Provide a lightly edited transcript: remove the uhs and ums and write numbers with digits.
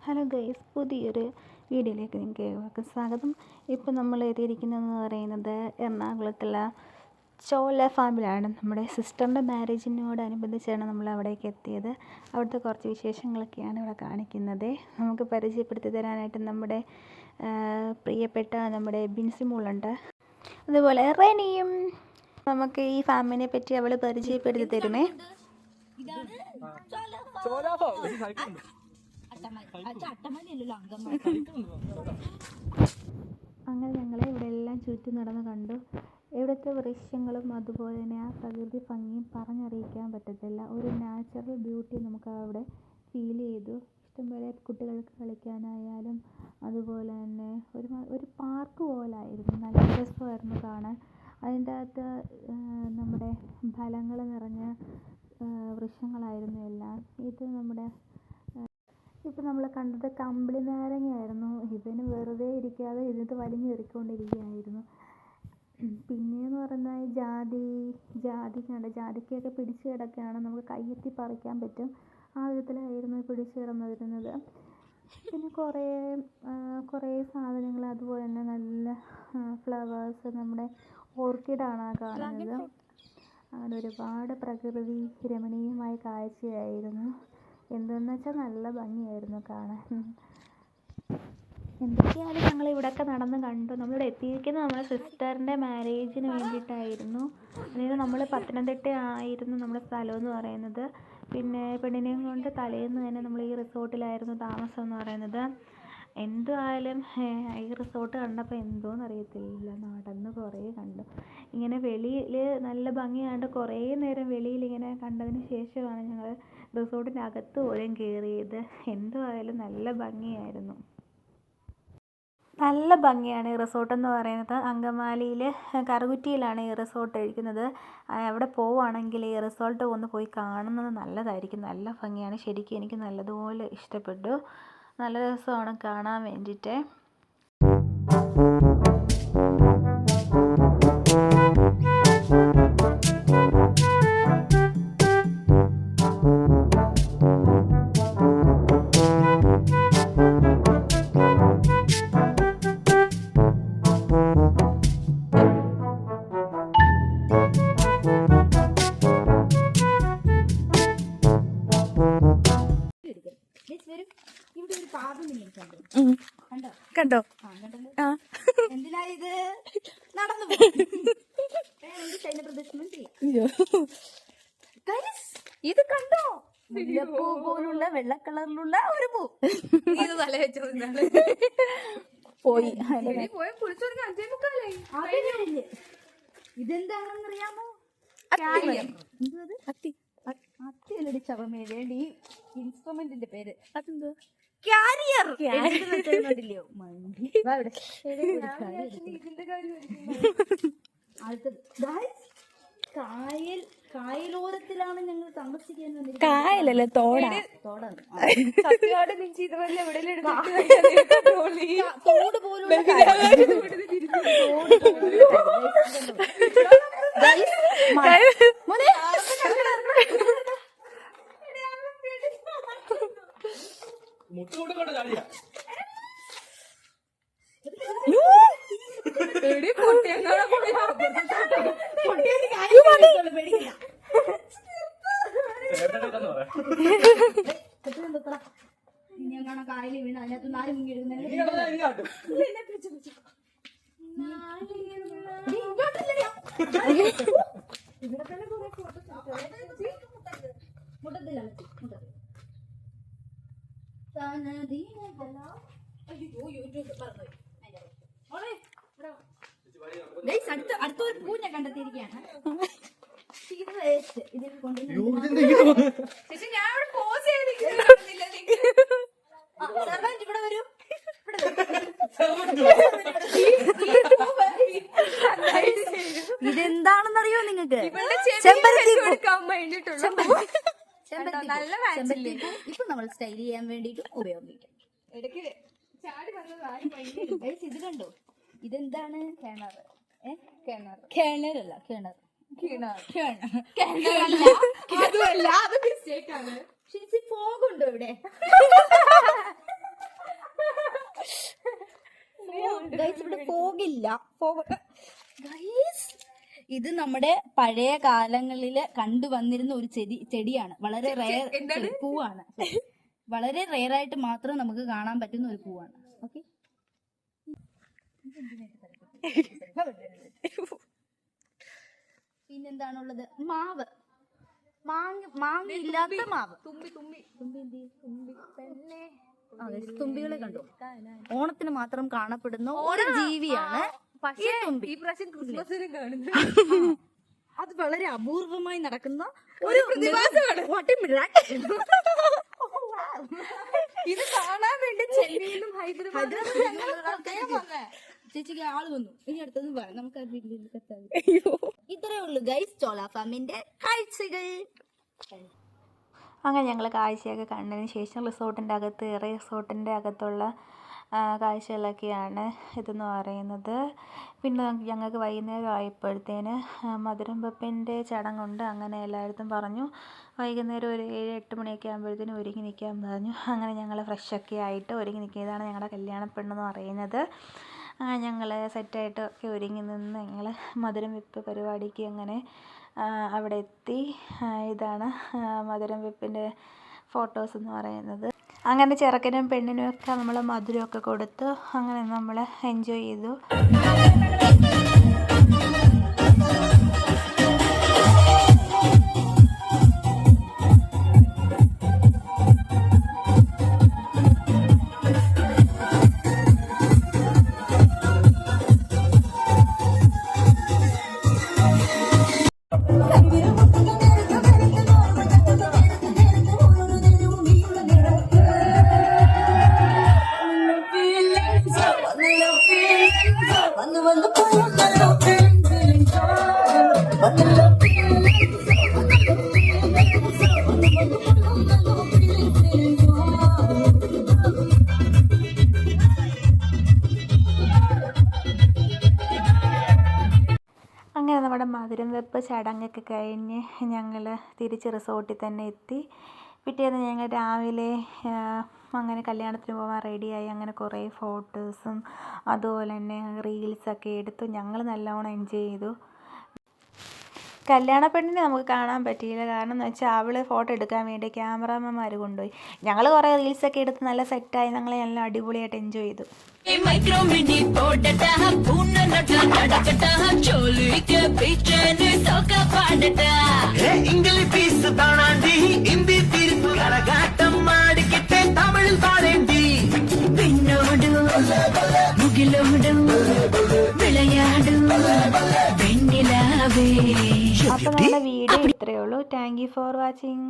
Hello guys, പുതിയൊരു വീഡിയോയിലേക്ക് നിങ്ങൾക്ക് ഏവർക്കും സ്വാഗതം. ഇപ്പോൾ നമ്മൾ എത്തിയിരിക്കുന്നതെന്ന് പറയുന്നത് എറണാകുളത്തുള്ള ചോല ഫാമിലാണ്. നമ്മുടെ സിസ്റ്ററിൻ്റെ മാരേജിനോടനുബന്ധിച്ചാണ് നമ്മൾ അവിടേക്ക് എത്തിയത്. അവിടുത്തെ കുറച്ച് വിശേഷങ്ങളൊക്കെയാണ് ഇവിടെ കാണിക്കുന്നത്. നമുക്ക് പരിചയപ്പെടുത്തി തരാനായിട്ട് നമ്മുടെ പ്രിയപ്പെട്ട നമ്മുടെ ബിൻസിമോളുണ്ട്, അതുപോലെ റെനിയും. നമുക്ക് ഈ ഫാമിനെ പറ്റി അവൾ പരിചയപ്പെടുത്തി തരുമേ. അങ്ങനെ ഞങ്ങൾ ഇവിടെ എല്ലാം ചുറ്റി നടന്ന് കണ്ടു. ഇവിടുത്തെ വൃക്ഷങ്ങളും അതുപോലെ തന്നെ ആ പ്രകൃതി ഭംഗിയും പറഞ്ഞറിയിക്കാൻ പറ്റത്തില്ല. ഒരു നാച്ചുറൽ ബ്യൂട്ടി നമുക്ക് അവിടെ ഫീൽ ചെയ്തു. ഇഷ്ടംപോലെ കുട്ടികൾക്ക് കളിക്കാനായാലും അതുപോലെ തന്നെ ഒരു പാർക്ക് പോലായിരുന്നു. നല്ല രസമായിരുന്നു കാണാൻ. അതിൻ്റെ അകത്ത് നമ്മുടെ ഫലങ്ങൾ നിറഞ്ഞ വൃക്ഷങ്ങളായിരുന്നു എല്ലാം. ഇത് നമ്മുടെ ഇപ്പോൾ നമ്മൾ കണ്ടത് കമ്പിളി നാരങ്ങയായിരുന്നു. ഇതിന് വെറുതെ ഇരിക്കാതെ ഇതിട്ട് വലിഞ്ഞെറിക്കൊണ്ടിരിക്കുകയായിരുന്നു. പിന്നെയെന്ന് പറഞ്ഞാൽ ജാതിക്കയൊക്കെ പിടിച്ച് കിടക്കുകയാണ്. നമുക്ക് കയ്യെത്തി പറിക്കാൻ പറ്റും. ആ വിധത്തിലായിരുന്നു പിടിച്ച് കിടന്നിരുന്നത്. പിന്നെ കുറേ സാധനങ്ങൾ, അതുപോലെ തന്നെ നല്ല ഫ്ലവേഴ്സ്, നമ്മുടെ ഓർക്കിഡാണ് കാണുന്നത്. അങ്ങനെ ഒരുപാട് പ്രകൃതി രമണീയമായ കാഴ്ചയായിരുന്നു. എന്തെന്ന് വെച്ചാൽ നല്ല ഭംഗിയായിരുന്നു കാണാൻ. എന്തൊക്കെയായാലും ഞങ്ങൾ ഇവിടെയൊക്കെ നടന്ന് കണ്ടു. നമ്മളിവിടെ എത്തിയിരിക്കുന്നത് നമ്മുടെ സിസ്റ്ററിൻ്റെ മാരേജിന് വേണ്ടിയിട്ടായിരുന്നു. അതായത് നമ്മൾ പത്തനംതിട്ട ആയിരുന്നു നമ്മുടെ സ്ഥലമെന്ന് പറയുന്നത്. പിന്നെ പെണ്ണിനെയും കൊണ്ട് തലേന്ന് തന്നെ നമ്മൾ ഈ റിസോർട്ടിലായിരുന്നു താമസം എന്ന് പറയുന്നത്. എന്തുമായാലും ഈ റിസോർട്ട് കണ്ടപ്പോൾ എന്തോന്ന് അറിയത്തില്ല, നടന്ന് കുറേ കണ്ടു. ഇങ്ങനെ വെളിയിൽ നല്ല ഭംഗിയായിട്ട് കുറേ നേരം വെളിയിൽ ഇങ്ങനെ കണ്ടതിന് ശേഷമാണ് ഞങ്ങൾ റിസോർട്ടിൻ്റെ അകത്ത് പോലും കയറിയത്. എന്തുമായാലും നല്ല ഭംഗിയായിരുന്നു. നല്ല ഭംഗിയാണ് ഈ റിസോർട്ടെന്ന് പറയുന്നത്. അങ്കമാലിയിൽ കറുകുറ്റിയിലാണ് ഈ റിസോർട്ട് ഇരിക്കുന്നത്. അവിടെ പോവുകയാണെങ്കിൽ ഈ റിസോർട്ട് ഒന്ന് പോയി കാണുന്നത് നല്ലതായിരിക്കും. നല്ല ഭംഗിയാണ്. ശരിക്കും എനിക്ക് നല്ലതുപോലെ ഇഷ്ടപ്പെട്ടു. നല്ല രസമാണ് കാണാൻ വേണ്ടിയിട്ട്. കണ്ടോ? എന്തിനാ ഇത് നടന്നു ഇത് കണ്ടോ? മുല്ലപ്പൂ പോലുള്ള വെള്ള കളറിലുള്ള ഒരു പൂ. ഇത് തല വെച്ചത് പോയി പോയി. ഇതെന്താണെന്നറിയാമോ? അത്തിയല്ലടി ചവമേലേണ്ടി ഈ ഇൻസ്ട്രുമെന്റിന്റെ പേര്. അതെന്തോ? കാരിയർ. കായലോരത്തിലാണ് ഞങ്ങൾ താമസിക്കാൻ വന്നിരിക്കുന്നത്. കായലല്ലേ, തോടാണ്. തോട് പോലുള്ള ഞാൻ കാണാൻ കായലിൽ വീണ് അതിനകത്ത് 4 മുങ്ങി എടുക്കുന്നത്. ഇവിടെ തന്നെ അടുത്തൊരു പൂ ഞാൻ കണ്ടെത്തിയിരിക്കുകയാണ്. ഇതിൽ കൊണ്ടുവന്ന് ഇവിടെ വരൂ. ഇതെന്താണെന്നറിയോ നിങ്ങൾക്ക്? ഇപ്പൊ നമ്മൾ സ്റ്റൈൽ ചെയ്യാൻ വേണ്ടിട്ട് ഉപയോഗിക്കും. ഇത് കണ്ടോ? ഇതെന്താണ്? കിണറല്ല, പോകുണ്ടോ ഇവിടെ? ഇല്ല. Guys, ഇത് നമ്മുടെ പഴയ കാലങ്ങളില് കണ്ടുവന്നിരുന്ന ഒരു ചെടിയാണ്. വളരെ റെയർ പൂവാണ്. വളരെ റെയർ ആയിട്ട് മാത്രം നമുക്ക് കാണാൻ പറ്റുന്ന ഒരു പൂവാണ്. ഓക്കെ, പിന്നെന്താണുള്ളത്? മാവ്. മാങ്ങ ഇല്ലാത്ത മാവ്. അതെ, തുമ്പികളെ കണ്ടു. ഓണത്തിന് മാത്രം കാണപ്പെടുന്ന ഒരു ജീവിയാണ് പക്ഷേ ഈ പ്രാവശ്യം ക്രിസ്മസിനും കാണുന്നു. അത് വളരെ അപൂർവമായി നടക്കുന്ന ഒരു പ്രതിഭാസമാണ്. ഇത് കാണാൻ വേണ്ടി ചെന്നൈയിലും ഹൈദരാബാദ് ചേച്ചിക്ക് ആള് വന്നു. ഇനി അടുത്തത് നമുക്ക് ഇത്രേ ഉള്ളു ഗൈസ് ചോള ഫാമിന്റെ കാഴ്ചകൾ. അങ്ങനെ ഞങ്ങൾ കാഴ്ചയൊക്കെ കണ്ടതിന് ശേഷം റിസോർട്ടിൻ്റെ അകത്തുള്ള കാഴ്ചകളൊക്കെയാണ് ഇതെന്ന് പറയുന്നത്. പിന്നെ ഞങ്ങൾക്ക് വൈകുന്നേരം ആയപ്പോഴത്തേന് മധുരം വെപ്പിൻ്റെ ചടങ്ങുണ്ട്. അങ്ങനെ എല്ലായിടത്തും പറഞ്ഞു വൈകുന്നേരം ഒരു 7-8 മണിയൊക്കെ ആകുമ്പോഴത്തേനും ഒരുങ്ങി നിൽക്കാൻ പറഞ്ഞു. അങ്ങനെ ഞങ്ങൾ ഫ്രഷൊക്കെ ആയിട്ട് ഒരുങ്ങി നിൽക്കിയതാണ് ഞങ്ങളുടെ കല്യാണ പെണ്ണെന്ന് പറയുന്നത്. ഞങ്ങൾ സെറ്റായിട്ടൊക്കെ ഒരുങ്ങി നിന്ന് ഞങ്ങൾ മധുരം വെപ്പ് പരിപാടിക്ക് അങ്ങനെ അവിടെ എത്തി. ഇതാണ് മധുരം വെപ്പിൻ്റെ ഫോട്ടോസ് എന്ന് പറയുന്നത്. അങ്ങനെ ചെറുക്കനും പെണ്ണിനും ഒക്കെ നമ്മൾ മധുരമൊക്കെ കൊടുത്തു. അങ്ങനെ നമ്മൾ എൻജോയ് ചെയ്തു. അങ്ങനെ നമ്മുടെ മധുരം വെപ്പ് ചടങ്ങൊക്കെ കഴിഞ്ഞ് ഞങ്ങൾ തിരിച്ച് റിസോർട്ടിൽ തന്നെ എത്തി. പിറ്റേന്ന് ഞങ്ങൾ രാവിലെ അങ്ങനെ കല്യാണത്തിന് പോകാൻ റെഡിയായി. അങ്ങനെ കുറേ ഫോട്ടോസും അതുപോലെ തന്നെ റീൽസൊക്കെ എടുത്തു. ഞങ്ങൾ നല്ലോണം എൻജോയ് ചെയ്തു. കല്യാണ പെണ്ണിനെ നമുക്ക് കാണാൻ പറ്റിയില്ല. കാരണം എന്ന് വെച്ചാൽ അവൾ ഫോട്ടോ എടുക്കാൻ വേണ്ടി ക്യാമറാമാന്മാർ കൊണ്ടുപോയി. ഞങ്ങൾ കുറേ റീൽസൊക്കെ എടുത്ത് നല്ല സെറ്റായി ഞങ്ങൾ നല്ല അടിപൊളിയായിട്ട് എൻജോയ് ചെയ്തു. അപ്പോൾ നമ്മുടെ വീഡിയോ ഇത്രയേ ഉള്ളൂ. Thank you for watching.